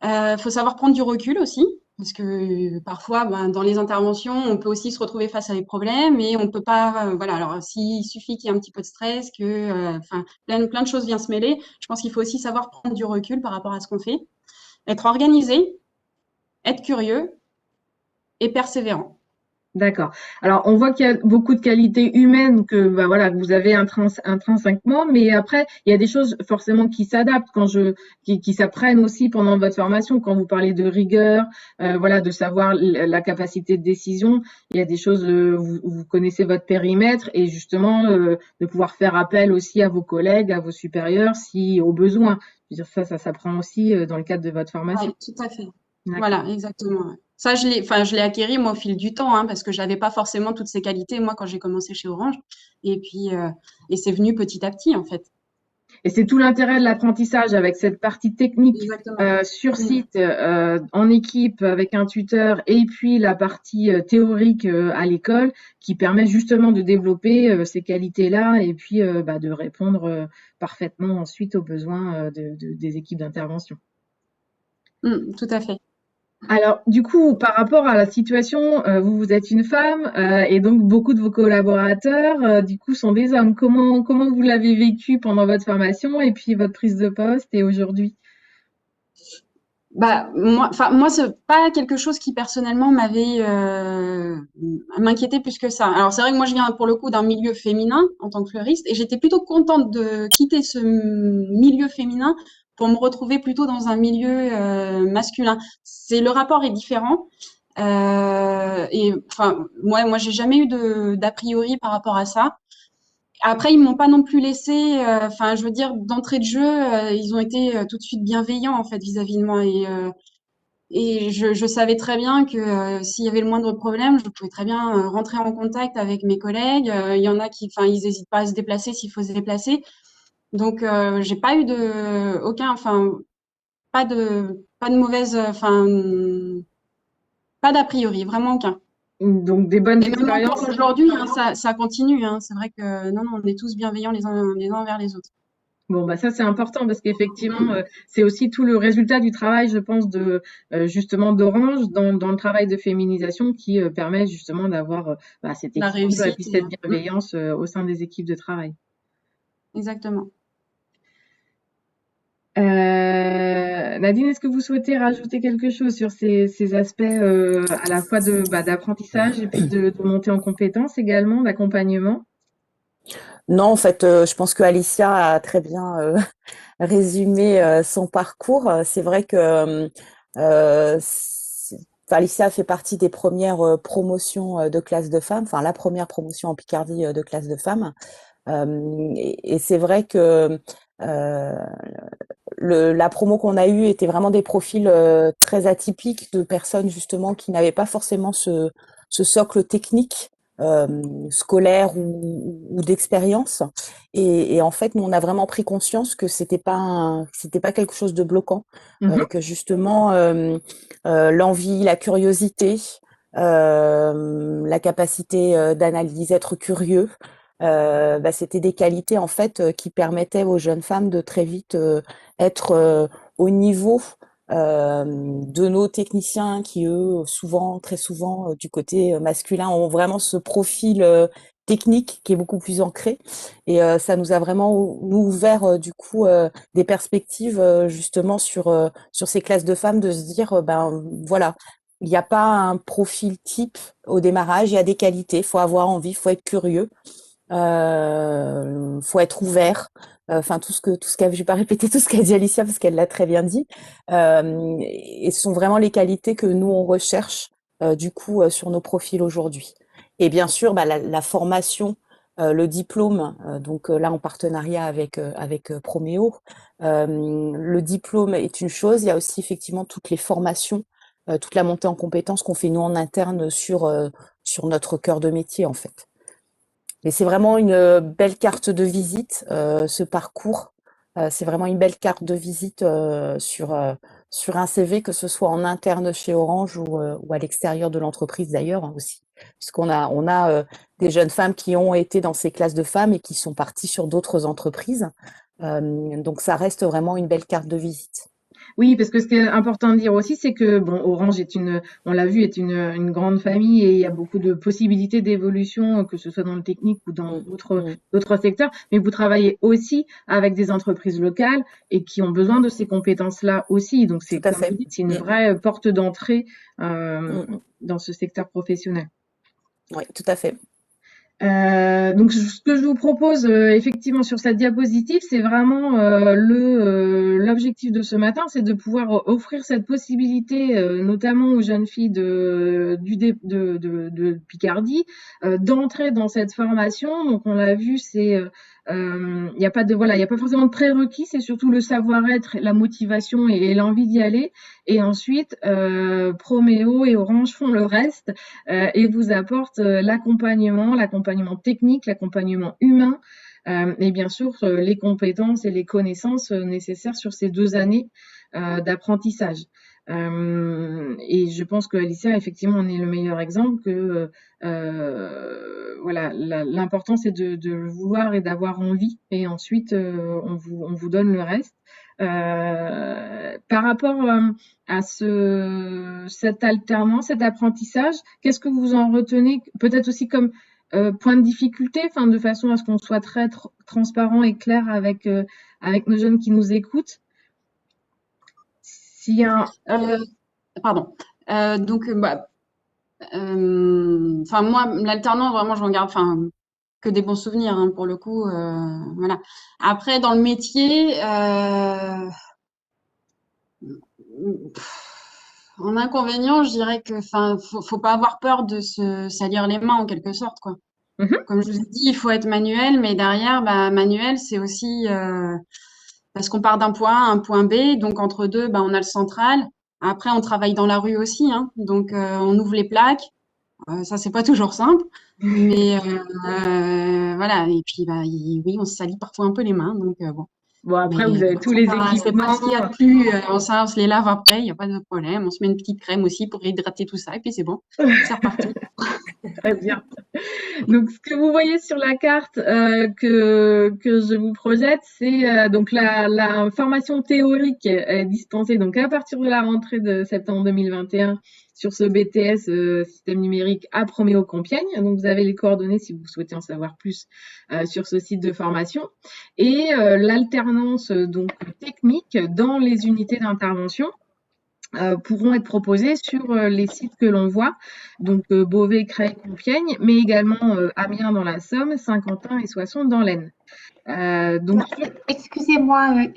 Faut savoir prendre du recul aussi, parce que parfois, dans les interventions, on peut aussi se retrouver face à des problèmes et on peut pas, voilà. Alors, s'il suffit qu'il y ait un petit peu de stress, plein de choses viennent se mêler, je pense qu'il faut aussi savoir prendre du recul par rapport à ce qu'on fait, être organisé, être curieux et persévérant. D'accord. Alors, on voit qu'il y a beaucoup de qualités humaines que, voilà, que vous avez intrinsèquement, mais après, il y a des choses forcément qui s'adaptent qui s'apprennent aussi pendant votre formation. Quand vous parlez de rigueur, voilà, de savoir la capacité de décision, il y a des choses, vous connaissez votre périmètre et justement, de pouvoir faire appel aussi à vos collègues, à vos supérieurs, si au besoin. Je veux dire, ça s'apprend aussi dans le cadre de votre formation. Oui, tout à fait. D'accord. Voilà, exactement. Ouais. Ça, je l'ai acquéri moi au fil du temps, hein, parce que j'avais pas forcément toutes ces qualités moi quand j'ai commencé chez Orange. Et puis, et c'est venu petit à petit en fait. Et c'est tout l'intérêt de l'apprentissage avec cette partie technique Exactement. sur Mm. site, en équipe avec un tuteur, et puis la partie théorique à l'école qui permet justement de développer ces qualités-là et puis de répondre parfaitement ensuite aux besoins des équipes d'intervention. Tout à fait. Alors, du coup, par rapport à la situation, vous êtes une femme et donc beaucoup de vos collaborateurs, du coup, sont des hommes. Comment vous l'avez vécu pendant votre formation et puis votre prise de poste et aujourd'hui? Moi, c'est pas quelque chose qui personnellement m'inquiétait plus que ça. Alors c'est vrai que moi je viens pour le coup d'un milieu féminin en tant que fleuriste et j'étais plutôt contente de quitter ce milieu féminin pour me retrouver plutôt dans un milieu masculin. Le rapport est différent. Moi j'ai jamais eu d'a priori par rapport à ça. Après, ils m'ont pas non plus laissé, je veux dire, d'entrée de jeu, ils ont été tout de suite bienveillants en fait vis-à-vis de moi et je savais très bien que s'il y avait le moindre problème, je pouvais très bien rentrer en contact avec mes collègues. Il y en a ils n'hésitent pas à se déplacer s'il faut se déplacer. Donc, j'ai pas eu pas de mauvaise, pas d'a priori, vraiment aucun. Donc des bonnes Et même encore expériences. aujourd'hui, hein, ça continue. Hein. C'est vrai que non, on est tous bienveillants les uns envers les autres. Bon, ça c'est important parce qu'effectivement, Mm. c'est aussi tout le résultat du travail, je pense, justement d'Orange dans le travail de féminisation qui permet justement d'avoir cet La équilibre et réussite. puis cette bienveillance au sein des équipes de travail. Exactement. Nadine, est-ce que vous souhaitez rajouter quelque chose sur ces aspects à la fois d'apprentissage et puis de montée en compétences également, d'accompagnement? Non, en fait, je pense que Alicia a très bien résumé son parcours. C'est vrai que Alicia fait partie des premières promotions de classe de femmes, enfin la première promotion en Picardie de classe de femmes. Et c'est vrai que la promo qu'on a eue était vraiment des profils très atypiques de personnes justement qui n'avaient pas forcément ce socle technique scolaire ou d'expérience. Et en fait, nous, on a vraiment pris conscience que c'était pas quelque chose de bloquant, que justement l'envie, la curiosité, la capacité d'analyse, être curieux, c'était des qualités en fait qui permettaient aux jeunes femmes de très vite être au niveau de nos techniciens qui, eux, très souvent, du côté masculin, ont vraiment ce profil technique qui est beaucoup plus ancré. Et ça nous a vraiment ouvert, du coup, des perspectives justement sur ces classes de femmes, de se dire, voilà, il n'y a pas un profil type au démarrage, il y a des qualités, il faut avoir envie, il faut être curieux. Faut être ouvert. Enfin, je vais pas répéter tout ce qu'a dit Alicia parce qu'elle l'a très bien dit. Et ce sont vraiment les qualités que nous on recherche du coup sur nos profils aujourd'hui. Et bien sûr, la formation, le diplôme, donc là en partenariat avec Proméo, le diplôme est une chose. Il y a aussi effectivement toutes les formations, toute la montée en compétences qu'on fait nous en interne sur notre cœur de métier en fait. Mais c'est vraiment une belle carte de visite, ce parcours. C'est vraiment une belle carte de visite sur un CV, que ce soit en interne chez Orange ou à l'extérieur de l'entreprise d'ailleurs aussi. Puisqu'on a des jeunes femmes qui ont été dans ces classes de femmes et qui sont parties sur d'autres entreprises. Donc ça reste vraiment une belle carte de visite. Oui, parce que ce qui est important de dire aussi, c'est que bon, Orange on l'a vu, est une grande famille et il y a beaucoup de possibilités d'évolution, que ce soit dans le technique ou dans d'autres secteurs. Mais vous travaillez aussi avec des entreprises locales et qui ont besoin de ces compétences-là aussi. Donc c'est, Tout à comme fait. vous dites, c'est une vraie porte d'entrée dans ce secteur professionnel. Oui, tout à fait. Donc ce que je vous propose effectivement sur cette diapositive, c'est vraiment l'objectif de ce matin, c'est de pouvoir offrir cette possibilité, notamment aux jeunes filles de Picardie, d'entrer dans cette formation. Donc on l'a vu, il n'y a pas forcément de prérequis, c'est surtout le savoir-être, la motivation et l'envie d'y aller. Et ensuite, Proméo et Orange font le reste et vous apportent l'accompagnement technique, l'accompagnement humain et bien sûr les compétences et les connaissances nécessaires sur ces 2 années d'apprentissage. Et je pense que Alicia, effectivement, en est le meilleur exemple que voilà, l'important c'est de vouloir et d'avoir envie et ensuite on vous donne le reste. Par rapport à cette alternance, cet apprentissage, qu'est-ce que vous en retenez peut-être aussi comme point de difficulté, enfin de façon à ce qu'on soit très transparent et clair avec nos jeunes qui nous écoutent. S'il y a Pardon. Donc, moi, l'alternance, vraiment, je m'en garde, que des bons souvenirs, hein, pour le coup. Voilà. Après, dans le métier, en inconvénient, je dirais que, faut pas avoir peur de se salir les mains en quelque sorte, quoi. Comme je vous ai dit, il faut être manuel, mais derrière, manuel, c'est aussi parce qu'on part d'un point A à un point B, donc entre deux, on a le central. Après, on travaille dans la rue aussi, hein, donc on ouvre les plaques. Ça, c'est pas toujours simple, mais voilà. Et puis, oui, on se salit parfois un peu les mains, donc bon. Bon, après, Mais vous avez tous les c'est pas équipements. ce qu'il y a de plus. On se les lave après, il n'y a pas de problème. On se met une petite crème aussi pour hydrater tout ça, et puis c'est bon, c'est reparti. Très bien. Donc, ce que vous voyez sur la carte que je vous projette, c'est donc la formation théorique est dispensée donc à partir de la rentrée de septembre 2021 sur ce BTS système numérique à Proméo Compiègne. Donc, vous avez les coordonnées si vous souhaitez en savoir plus sur ce site de formation. Et l'alternance donc technique dans les unités d'intervention pourront être proposées sur les sites que l'on voit, donc Beauvais, Creil, Compiègne, mais également Amiens dans la Somme, Saint-Quentin et Soissons dans l'Aisne. Excusez-moi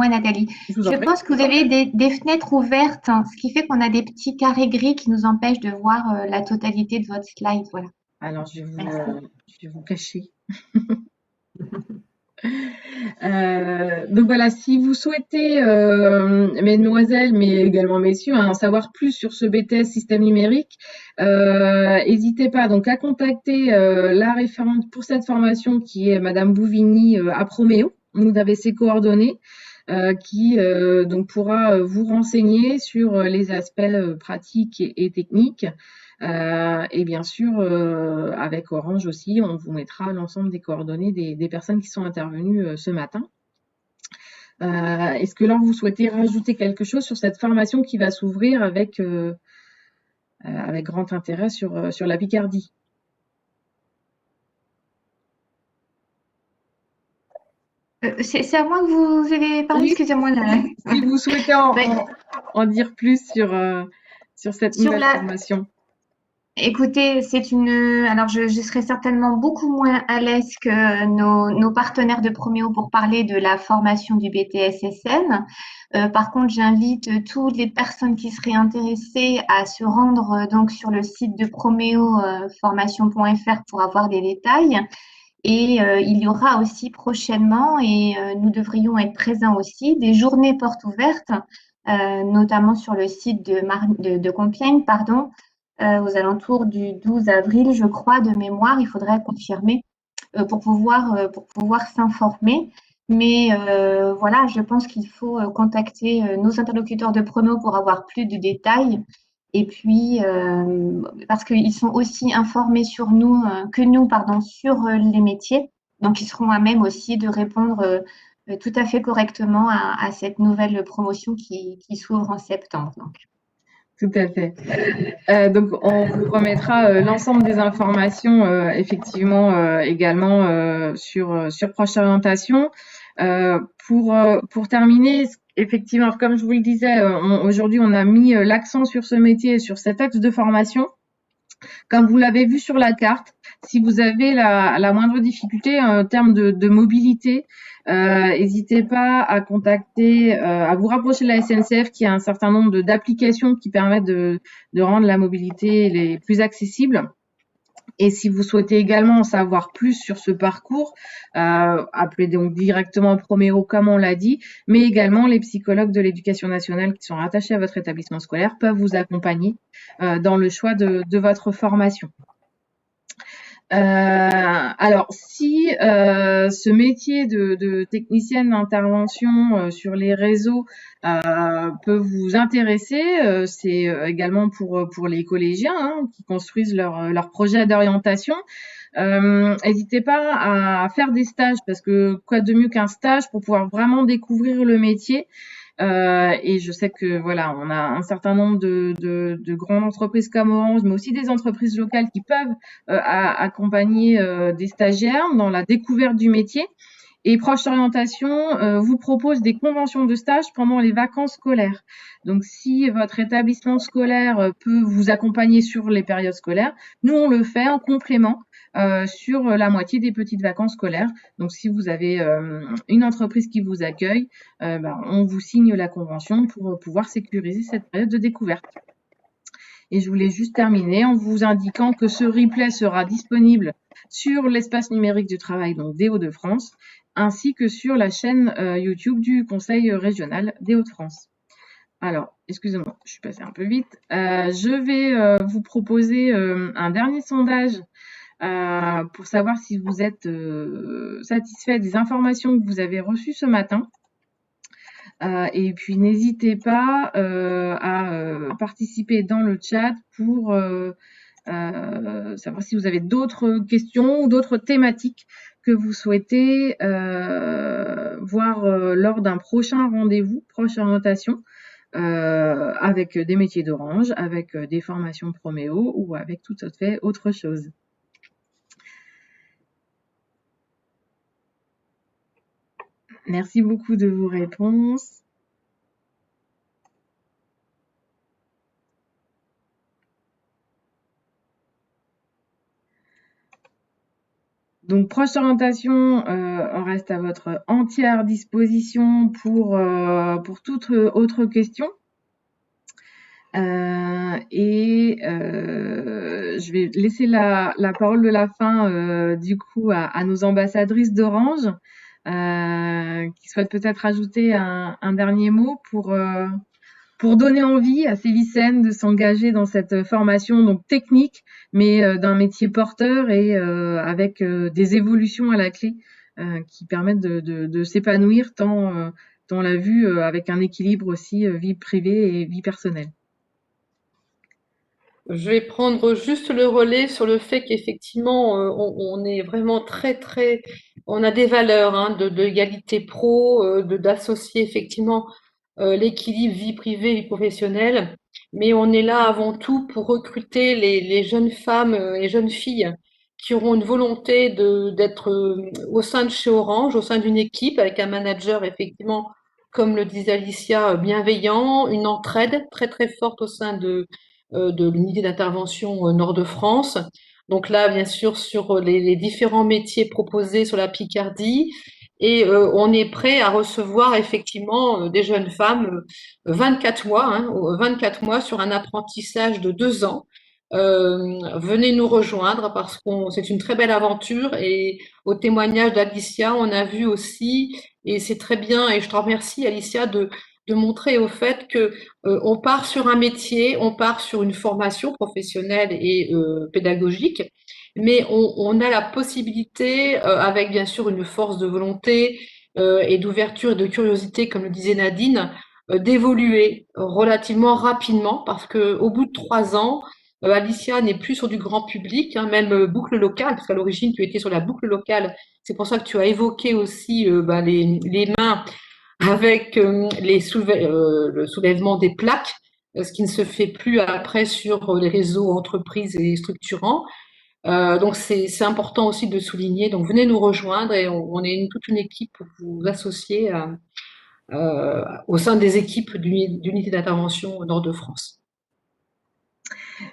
Nathalie. Je pense que vous avez des fenêtres ouvertes, hein, ce qui fait qu'on a des petits carrés gris qui nous empêchent de voir la totalité de votre slide. Voilà. Alors, je vais vous cacher. Donc voilà, si vous souhaitez, mesdemoiselles, mais également messieurs, en savoir plus sur ce BTS système numérique, n'hésitez pas donc à contacter la référente pour cette formation qui est Madame Bouvigny à Proméo. Vous avez ses coordonnées qui donc pourra vous renseigner sur les aspects pratiques et techniques. Et bien sûr, avec Orange aussi, on vous mettra l'ensemble des coordonnées des personnes qui sont intervenues ce matin. Est-ce que là, vous souhaitez rajouter quelque chose sur cette formation qui va s'ouvrir avec grand intérêt sur la Picardie? C'est à moi que vous avez parlé, Oui, excusez-moi. si vous souhaitez en dire plus sur cette Sur nouvelle la, formation. Écoutez, alors je serai certainement beaucoup moins à l'aise que nos partenaires de Proméo pour parler de la formation du BTS-SM. Par contre, j'invite toutes les personnes qui seraient intéressées à se rendre donc sur le site de Proméo formation.fr pour avoir des détails. Et il y aura aussi prochainement, et nous devrions être présents aussi, des journées portes ouvertes, notamment sur le site de Compiègne, pardon, aux alentours du 12 avril, je crois, de mémoire. Il faudrait confirmer pour pouvoir s'informer. Mais voilà, je pense qu'il faut contacter nos interlocuteurs de promo pour avoir plus de détails. Et puis, parce qu'ils sont aussi informés que nous, pardon, sur les métiers. Donc, ils seront à même aussi de répondre tout à fait correctement à cette nouvelle promotion qui s'ouvre en septembre. Donc. Tout à fait. Donc, on vous remettra l'ensemble des informations, effectivement, également sur Proche Orientation. Pour terminer, effectivement, comme je vous le disais, aujourd'hui, on a mis l'accent sur ce métier et sur cet axe de formation. Comme vous l'avez vu sur la carte, si vous avez la moindre difficulté en termes de mobilité, n'hésitez pas à contacter, à vous rapprocher de la SNCF qui a un certain nombre d'applications qui permettent de rendre la mobilité les plus accessibles. Et si vous souhaitez également en savoir plus sur ce parcours, appelez donc directement Proméo comme on l'a dit, mais également les psychologues de l'éducation nationale qui sont rattachés à votre établissement scolaire peuvent vous accompagner dans le choix de votre formation. Alors, si ce métier de technicienne d'intervention sur les réseaux peut vous intéresser, c'est également pour les collégiens qui construisent leur projet d'orientation. N'hésitez pas à faire des stages parce que quoi de mieux qu'un stage pour pouvoir vraiment découvrir le métier. Et je sais que voilà, on a un certain nombre de grandes entreprises comme Orange, mais aussi des entreprises locales qui peuvent accompagner des stagiaires dans la découverte du métier. Et Proche Orientation vous propose des conventions de stage pendant les vacances scolaires. Donc, si votre établissement scolaire peut vous accompagner sur les périodes scolaires, nous, on le fait en complément sur la moitié des petites vacances scolaires. Donc, si vous avez une entreprise qui vous accueille, on vous signe la convention pour pouvoir sécuriser cette période de découverte. Et je voulais juste terminer en vous indiquant que ce replay sera disponible sur l'espace numérique du travail, donc des Hauts-de-France, ainsi que sur la chaîne YouTube du Conseil régional des Hauts-de-France. Alors, excusez-moi, je suis passée un peu vite. Je vais vous proposer un dernier sondage pour savoir si vous êtes satisfait des informations que vous avez reçues ce matin. Et puis, n'hésitez pas à participer dans le chat pour savoir si vous avez d'autres questions ou d'autres thématiques que vous souhaitez voir lors d'un prochain rendez-vous, Proche Orientation, avec des métiers d'Orange, avec des formations Proméo ou avec tout à fait autre chose. Merci beaucoup de vos réponses. Donc, Proche Orientation, on reste à votre entière disposition pour toute autre question. Je vais laisser la parole de la fin du coup à nos ambassadrices d'Orange qui souhaite peut-être ajouter un dernier mot pour donner envie à ces lycéennes de s'engager dans cette formation donc technique, mais d'un métier porteur et avec des évolutions à la clé qui permettent de s'épanouir tant on l'a vu avec un équilibre aussi vie privée et vie personnelle. Je vais prendre juste le relais sur le fait qu'effectivement, on est vraiment on a des valeurs hein, de l'égalité pro, d'associer effectivement l'équilibre vie privée, vie professionnelle, mais on est là avant tout pour recruter les jeunes femmes et jeunes filles qui auront une volonté d'être au sein de chez Orange, au sein d'une équipe avec un manager effectivement, comme le disait Alicia, bienveillant, une entraide très forte au sein de l'unité d'intervention Nord de France. Donc là, bien sûr, sur les différents métiers proposés sur la Picardie. Et on est prêt à recevoir effectivement des jeunes femmes 24 mois, 24 mois sur un apprentissage de 2 ans. Venez nous rejoindre parce que c'est une très belle aventure et au témoignage d'Alicia, on a vu aussi, et c'est très bien, et je te remercie Alicia de montrer au fait que on part sur un métier, on part sur une formation professionnelle et pédagogique, mais on a la possibilité, avec bien sûr une force de volonté et d'ouverture et de curiosité, comme le disait Nadine, d'évoluer relativement rapidement, parce que au bout de 3 ans, Alicia n'est plus sur du grand public, hein, même boucle locale, parce qu'à l'origine tu étais sur la boucle locale. C'est pour ça que tu as évoqué aussi les mains avec le soulèvement des plaques, ce qui ne se fait plus après sur les réseaux entreprises et structurants. Donc c'est important aussi de souligner. Donc venez nous rejoindre et on est toute une équipe pour vous associer au sein des équipes d'unité d'intervention au Nord de France.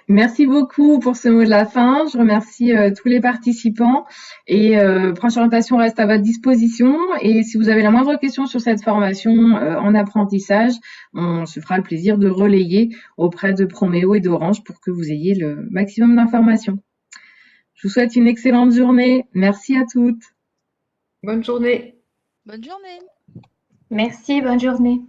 Merci beaucoup pour ce mot de la fin. Je remercie tous les participants et Proche Orientation reste à votre disposition. Et si vous avez la moindre question sur cette formation en apprentissage, on se fera le plaisir de relayer auprès de Proméo et d'Orange pour que vous ayez le maximum d'informations. Je vous souhaite une excellente journée. Merci à toutes. Bonne journée. Bonne journée. Merci, bonne journée.